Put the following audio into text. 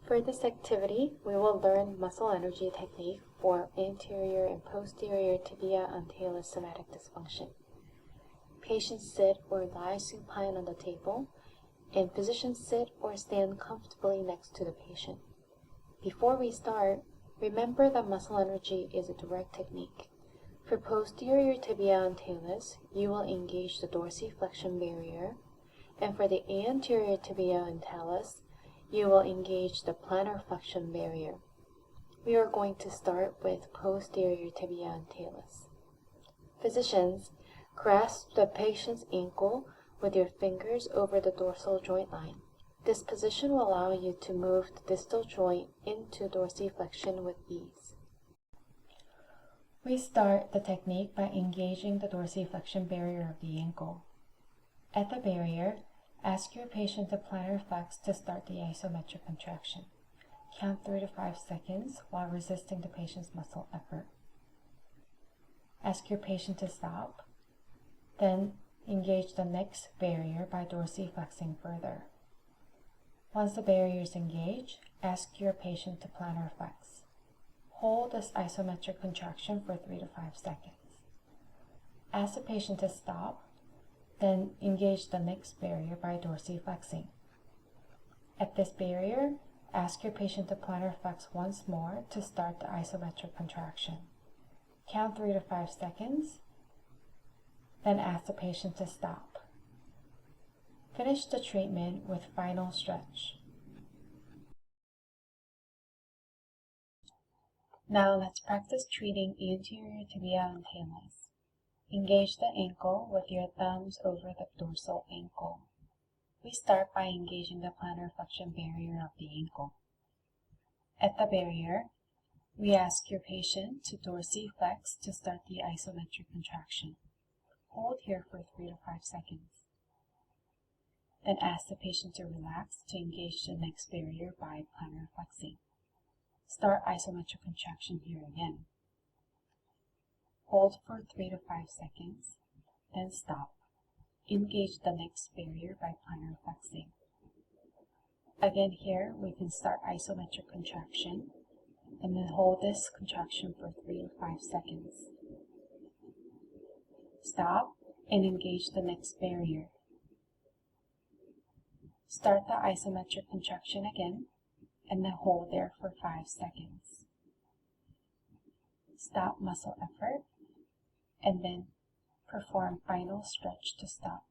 For this activity, we will learn muscle energy technique for anterior and posterior tibia and talus somatic dysfunction. Patients sit or lie supine on the table, and physicians sit or stand comfortably next to the patient. Before we start, remember that muscle energy is a direct technique. For posterior tibia and talus, you will engage the dorsiflexion barrier, and for the anterior tibia and talus, you will engage the plantarflexion barrier. We are going to start with posterior tibia and talus. Physicians, grasp the patient's ankle with your fingers over the dorsal joint line. This position will allow you to move the distal joint into dorsiflexion with ease. We start the technique by engaging the dorsiflexion barrier of the ankle. At the barrier, ask your patient to plantar flex to start the isometric contraction. Count 3 to 5 seconds while resisting the patient's muscle effort. Ask your patient to stop, then engage the next barrier by dorsiflexing further. Once the barrier is engaged, ask your patient to plantar flex. Hold this isometric contraction for 3 to 5 seconds. Ask the patient to stop, then engage the next barrier by dorsiflexing. At this barrier, ask your patient to plantar flex once more to start the isometric contraction. Count 3 to 5 seconds, then ask the patient to stop. Finish the treatment with final stretch. Now let's practice treating anterior tibia and talus. Engage the ankle with your thumbs over the dorsal ankle. We start by engaging the plantar flexion barrier of the ankle. At the barrier, we ask your patient to dorsiflex to start the isometric contraction. Hold here for 3 to 5 seconds. Then ask the patient to relax to engage the next barrier by plantar flexing. Start isometric contraction here again. Hold for 3 to 5 seconds, then stop. Engage the next barrier by plantar flexing. Again here, we can start isometric contraction, and then hold this contraction for 3 to 5 seconds. Stop and engage the next barrier. Start the isometric contraction again, and then hold there for 5 seconds. Stop muscle effort, and then perform final stretch to stop.